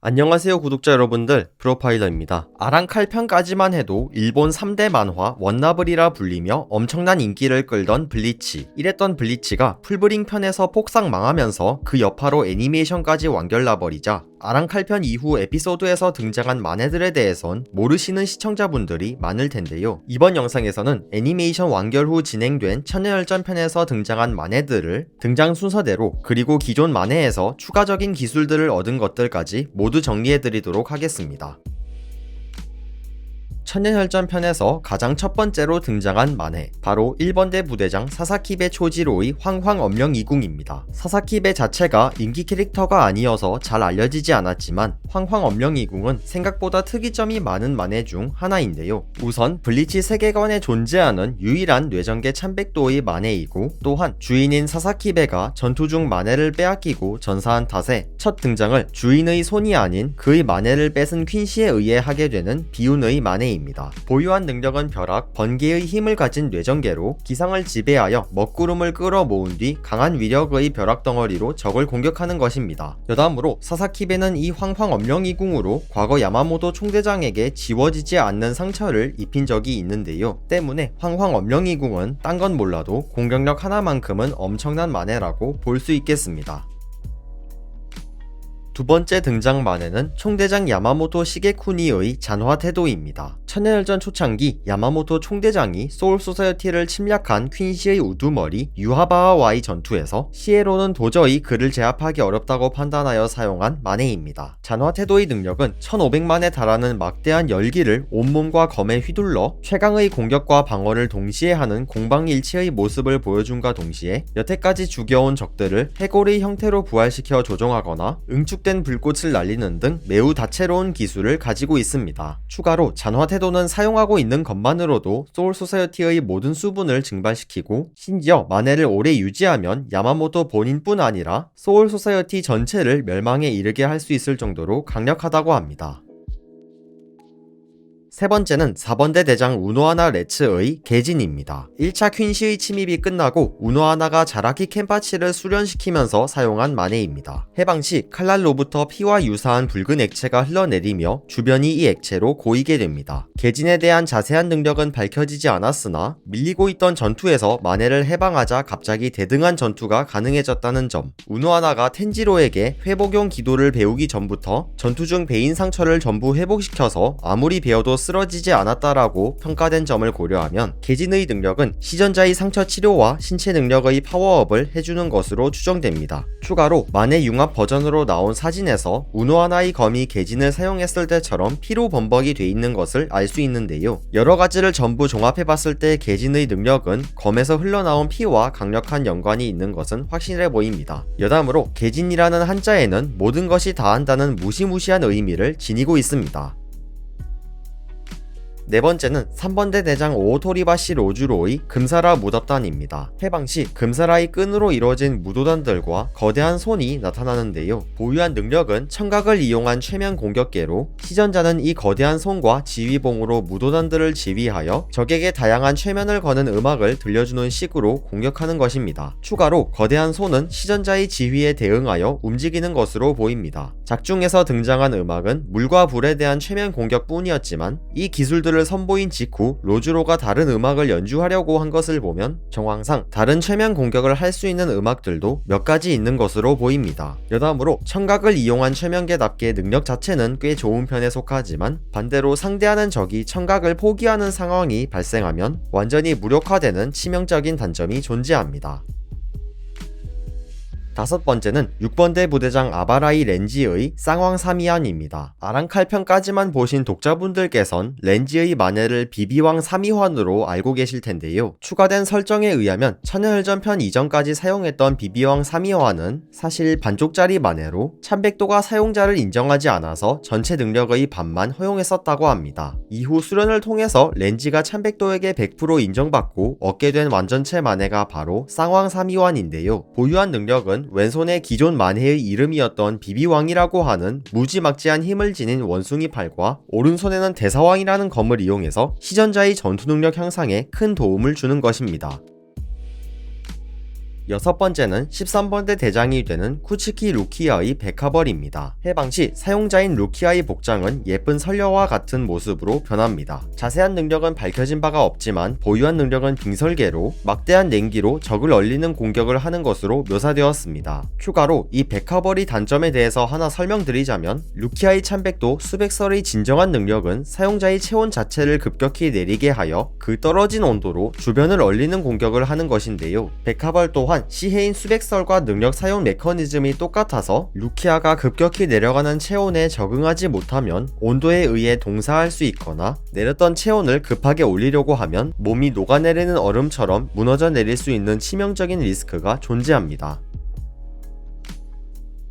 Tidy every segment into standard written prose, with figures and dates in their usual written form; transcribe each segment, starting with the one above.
안녕하세요 구독자 여러분들, 프로파일러입니다. 아랑칼편까지만 해도 일본 3대 만화 원나블이라 불리며 엄청난 인기를 끌던 블리치. 이랬던 블리치가 풀브링 편에서 폭삭 망하면서 그 여파로 애니메이션까지 완결나버리자 아랑칼편 이후 에피소드에서 등장한 만해들에 대해선 모르시는 시청자분들이 많을 텐데요. 이번 영상에서는 애니메이션 완결 후 진행된 천녀열전 편에서 등장한 만해들을 등장 순서대로, 그리고 기존 만해에서 추가적인 기술들을 얻은 것들까지 모두 정리해드리도록 하겠습니다. 천년혈전 편에서 가장 첫 번째로 등장한 만해, 바로 1번대 부대장 사사키베 초지로의 황황엄령이궁입니다. 사사키베 자체가 인기 캐릭터가 아니어서 잘 알려지지 않았지만 황황엄령이궁은 생각보다 특이점이 많은 만해 중 하나인데요. 우선 블리치 세계관에 존재하는 유일한 뇌전계 참백도의 만해이고, 또한 주인인 사사키베가 전투 중 만해를 빼앗기고 전사한 탓에 첫 등장을 주인의 손이 아닌 그의 만해를 뺏은 퀸시에 의해 하게 되는 비운의 만해입니다. 보유한 능력은 벼락, 번개의 힘을 가진 뇌전계로 기상을 지배하여 먹구름을 끌어모은 뒤 강한 위력의 벼락 덩어리로 적을 공격하는 것입니다. 여담으로 사사키베는 이 황황엄령이궁으로 과거 야마모토 총대장에게 지워지지 않는 상처를 입힌 적이 있는데요. 때문에 황황엄령이궁은 딴 건 몰라도 공격력 하나만큼은 엄청난 만해라고 볼 수 있겠습니다. 두 번째 등장 만해는 총대장 야마모토 시게쿠니의 잔화 태도입니다. 천년열전 초창기 야마모토 총대장이 소울소사이어티를 침략한 퀸시의 우두머리 유하바와의 전투에서 시에로는 도저히 그를 제압하기 어렵다고 판단하여 사용한 만해입니다. 잔화 태도의 능력은 1500만에 달하는 막대한 열기를 온몸과 검에 휘둘러 최강의 공격과 방어를 동시에 하는 공방일치의 모습을 보여준과 동시에 여태까지 죽여온 적들을 해골의 형태로 부활시켜 조종하거나 응축된 불꽃을 날리는 등 매우 다채로운 기술을 가지고 있습니다. 추가로 잔화 태도는 사용하고 있는 것만으로도 소울소사이어티의 모든 수분을 증발시키고, 심지어 만해를 오래 유지하면 야마모토 본인뿐 아니라 소울소사이어티 전체를 멸망에 이르게 할 수 있을 정도로 강력하다고 합니다. 세 번째는 4번대 대장 우노하나 레츠의 개진입니다. 1차 퀸시의 침입이 끝나고 우노하나가 자라키 켄파치를 수련시키면서 사용한 만해입니다. 해방 시 칼날로부터 피와 유사한 붉은 액체가 흘러내리며 주변이 이 액체로 고이게 됩니다. 개진에 대한 자세한 능력은 밝혀지지 않았으나 밀리고 있던 전투에서 만해를 해방하자 갑자기 대등한 전투가 가능해졌다는 점, 우노하나가 텐지로에게 회복용 기도를 배우기 전부터 전투 중 베인 상처를 전부 회복시켜서 아무리 베어도 쓰러지지 않았다라고 평가된 점을 고려하면 개진의 능력은 시전자의 상처 치료와 신체 능력의 파워업을 해주는 것으로 추정됩니다. 추가로 만해 융합 버전으로 나온 사진에서 우노하나의 검이 개진을 사용했을 때처럼 피로 범벅이 돼 있는 것을 알 수 있는데요. 여러 가지를 전부 종합해봤을 때 개진의 능력은 검에서 흘러나온 피와 강력한 연관이 있는 것은 확실해 보입니다. 여담으로 개진이라는 한자에는 모든 것이 다한다는 무시무시한 의미를 지니고 있습니다. 네 번째는 3번대 대장 오토리바시 로주로의 금사라 무덥단입니다. 해방 시 금사라의 끈으로 이루어진 무도단들과 거대한 손이 나타나는데요. 보유한 능력은 청각을 이용한 최면 공격계로, 시전자는 이 거대한 손과 지휘봉으로 무도단들을 지휘하여 적에게 다양한 최면을 거는 음악을 들려주는 식으로 공격하는 것입니다. 추가로 거대한 손은 시전자의 지휘에 대응하여 움직이는 것으로 보입니다. 작중에서 등장한 음악은 물과 불에 대한 최면 공격뿐이었지만 이 기술들을 선보인 직후 로주로가 다른 음악을 연주하려고 한 것을 보면 정황상 다른 최면 공격을 할 수 있는 음악들도 몇 가지 있는 것으로 보입니다. 여담으로 청각을 이용한 최면계답게 능력 자체는 꽤 좋은 편에 속하지만, 반대로 상대하는 적이 청각을 포기하는 상황이 발생하면 완전히 무력화되는 치명적인 단점이 존재합니다. 다섯 번째는 6번대 부대장 아바라이 렌지의 쌍왕3위환입니다. 아랑칼편까지만 보신 독자분들께선 렌지의 만해를 비비왕 3위환으로 알고 계실 텐데요. 추가된 설정에 의하면 천년혈전 편 이전까지 사용했던 비비왕 3위환은 사실 반쪽짜리 만해로 참백도가 사용자를 인정하지 않아서 전체 능력의 반만 허용했었다고 합니다. 이후 수련을 통해서 렌지가 참백도에게 100% 인정받고 얻게 된 완전체 만해가 바로 쌍왕 3위환인데요. 보유한 능력은 왼손의 기존 만해의 이름이었던 비비왕이라고 하는 무지막지한 힘을 지닌 원숭이 팔과, 오른손에는 대사왕이라는 검을 이용해서 시전자의 전투 능력 향상에 큰 도움을 주는 것입니다. 여섯 번째는 13번대 대장이 되는 쿠츠키 루키아의 백화벌입니다. 해방 시 사용자인 루키아의 복장은 예쁜 선녀와 같은 모습으로 변합니다. 자세한 능력은 밝혀진 바가 없지만 보유한 능력은 빙설개로 막대한 냉기로 적을 얼리는 공격을 하는 것으로 묘사되었습니다. 추가로 이 백화벌의 단점에 대해서 하나 설명드리자면 루키아의 참백도 수백설의 진정한 능력은 사용자의 체온 자체를 급격히 내리게 하여 그 떨어진 온도로 주변을 얼리는 공격을 하는 것인데요. 백화벌 또한 시해인 수백설과 능력 사용 메커니즘이 똑같아서 루키아가 급격히 내려가는 체온에 적응하지 못하면 온도에 의해 동사할 수 있거나 내렸던 체온을 급하게 올리려고 하면 몸이 녹아내리는 얼음처럼 무너져 내릴 수 있는 치명적인 리스크가 존재합니다.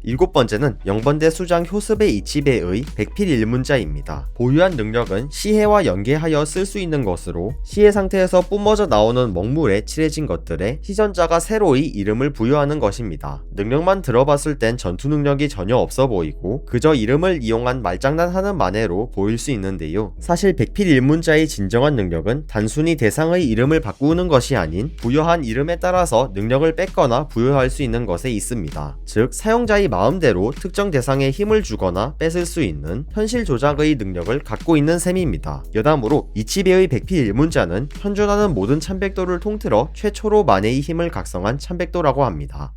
일곱 번째는 0번대 수장 효습의 이치베의 백필일문자입니다. 보유한 능력은 시해와 연계하여 쓸 수 있는 것으로 시해 상태에서 뿜어져 나오는 먹물에 칠해진 것들에 시전자가 새로이 이름을 부여하는 것입니다. 능력만 들어봤을 땐 전투 능력이 전혀 없어 보이고 그저 이름을 이용한 말장난하는 만해로 보일 수 있는데요. 사실 백필일문자의 진정한 능력은 단순히 대상의 이름을 바꾸는 것이 아닌 부여한 이름에 따라서 능력을 뺏거나 부여할 수 있는 것에 있습니다. 즉 사용자의 마음대로 특정 대상에 힘을 주거나 뺏을 수 있는 현실 조작의 능력을 갖고 있는 셈입니다. 여담으로 이치베의 백필일문자는 현존하는 모든 참백도를 통틀어 최초로 만해의 힘을 각성한 참백도라고 합니다.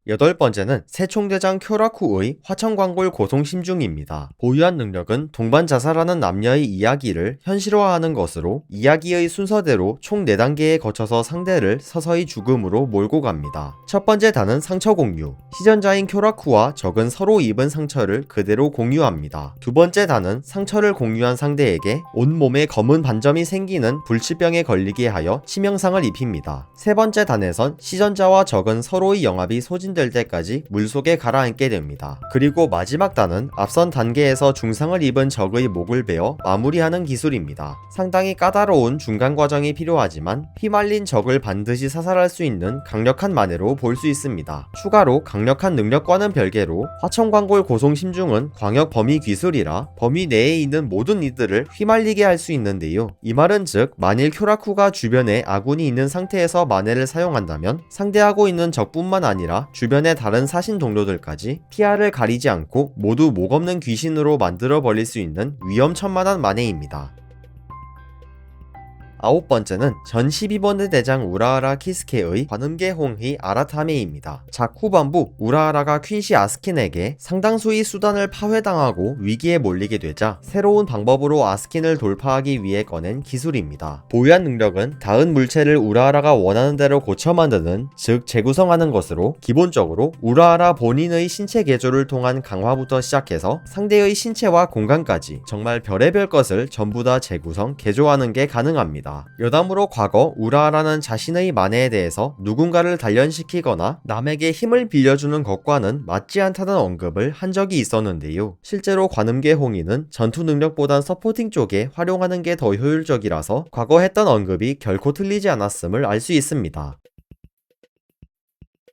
여덟 번째는 세총대장 쿄라쿠의 화천광골 고송심중입니다. 보유한 능력은 동반 자살하는 남녀의 이야기를 현실화하는 것으로 이야기의 순서대로 총 4단계에 거쳐서 상대를 서서히 죽음으로 몰고 갑니다. 첫 번째 단은 상처 공유. 시전자인 쿄라쿠와 적은 서로 입은 상처를 그대로 공유합니다. 두 번째 단은 상처를 공유한 상대에게 온몸에 검은 반점이 생기는 불치병에 걸리게 하여 치명상을 입힙니다. 세 번째 단에선 시전자와 적은 서로의 영합이 소진될 때까지 물속에 가라앉게 됩니다. 그리고 마지막 단은 앞선 단계에서 중상을 입은 적의 목을 베어 마무리하는 기술입니다. 상당히 까다로운 중간 과정이 필요하지만 휘말린 적을 반드시 사살할 수 있는 강력한 만해로 볼 수 있습니다. 추가로 강력한 능력과는 별개로 화천광골 고송심중은 광역 범위 기술이라 범위 내에 있는 모든 이들을 휘말리게 할 수 있는데요. 이 말은 즉 만일 쿄라쿠가 주변에 아군이 있는 상태에서 만해를 사용한다면 상대하고 있는 적뿐만 아니라 주변의 다른 사신 동료들까지 피아를 가리지 않고 모두 목없는 귀신으로 만들어 버릴 수 있는 위험천만한 만해입니다. 아홉 번째는 전 12번대 대장 우라하라 키스케의 관음계 홍희 아라타메입니다. 작 후반부 우라하라가 퀸시 아스킨에게 상당수의 수단을 파회당하고 위기에 몰리게 되자 새로운 방법으로 아스킨을 돌파하기 위해 꺼낸 기술입니다. 보유한 능력은 닿은 물체를 우라하라가 원하는 대로 고쳐 만드는, 즉 재구성하는 것으로 기본적으로 우라하라 본인의 신체 개조를 통한 강화부터 시작해서 상대의 신체와 공간까지 정말 별의별 것을 전부 다 재구성, 개조하는 게 가능합니다. 여담으로 과거 우라하라는 자신의 만해에 대해서 누군가를 단련시키거나 남에게 힘을 빌려주는 것과는 맞지 않다는 언급을 한 적이 있었는데요. 실제로 관음계 홍이는 전투 능력보단 서포팅 쪽에 활용하는 게 더 효율적이라서 과거 했던 언급이 결코 틀리지 않았음을 알 수 있습니다.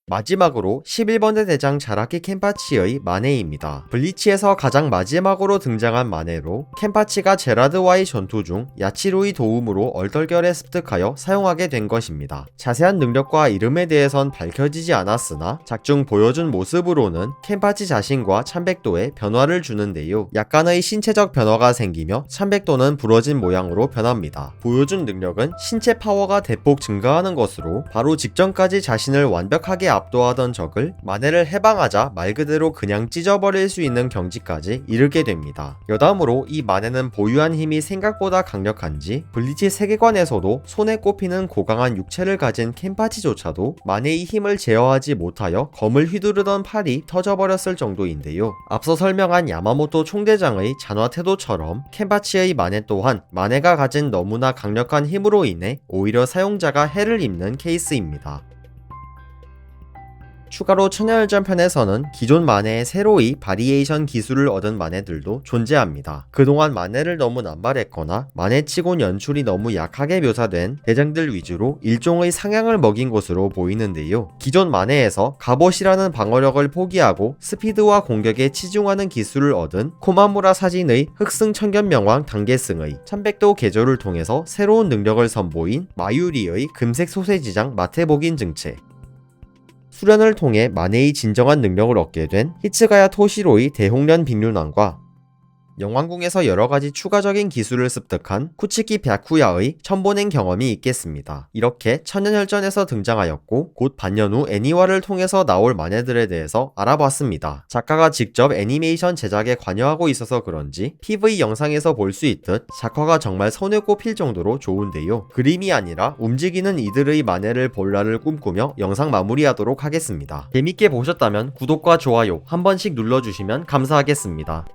마지막으로 11번대 대장 자라키 켄파치의 만해입니다. 블리치에서 가장 마지막으로 등장한 만해로 켄파치가 제라드와의 전투 중 야치로의 도움으로 얼떨결에 습득하여 사용하게 된 것입니다. 자세한 능력과 이름에 대해선 밝혀지지 않았으나 작중 보여준 모습으로는 켄파치 자신과 참백도에 변화를 주는데요. 약간의 신체적 변화가 생기며 참백도는 부러진 모양으로 변합니다. 보여준 능력은 신체 파워가 대폭 증가하는 것으로 바로 직전까지 자신을 완벽하게 압도하던 적을 만해를 해방하자 말 그대로 그냥 찢어버릴 수 있는 경지까지 이르게 됩니다. 여담으로 이 만해는 보유한 힘이 생각보다 강력한지 블리치 세계관에서도 손에 꼽히는 고강한 육체를 가진 켄파치조차도 만해의 힘을 제어하지 못하여 검을 휘두르던 팔이 터져버렸을 정도인데요. 앞서 설명한 야마모토 총대장의 잔화 태도처럼 켄파치의 만해 또한 만해가 가진 너무나 강력한 힘으로 인해 오히려 사용자가 해를 입는 케이스입니다. 추가로 천연혈전 편에서는 기존 만해에 새로이 바리에이션 기술을 얻은 만해들도 존재합니다. 그동안 만해를 너무 남발했거나 만해치곤 연출이 너무 약하게 묘사된 대장들 위주로 일종의 상향을 먹인 것으로 보이는데요. 기존 만해에서 갑옷이라는 방어력을 포기하고 스피드와 공격에 치중하는 기술을 얻은 코마무라 사진의 흑승 천견명왕 단계승의 1100도 개조를 통해서 새로운 능력을 선보인 마유리의 금색 소세지장 마테복인 증체, 수련을 통해 만해의 진정한 능력을 얻게 된 히츠가야 토시로의 대홍련 빅륜왕과 영왕궁에서 여러가지 추가적인 기술을 습득한 쿠치키 벼쿠야의 천본행 경험이 있겠습니다. 이렇게 천연혈전에서 등장하였고 곧 반년 후 애니화를 통해서 나올 만해들에 대해서 알아봤습니다. 작가가 직접 애니메이션 제작에 관여하고 있어서 그런지 PV 영상에서 볼 수 있듯 작화가 정말 손에 꼽힐 정도로 좋은데요. 그림이 아니라 움직이는 이들의 만해를 볼 날을 꿈꾸며 영상 마무리하도록 하겠습니다. 재밌게 보셨다면 구독과 좋아요 한 번씩 눌러주시면 감사하겠습니다.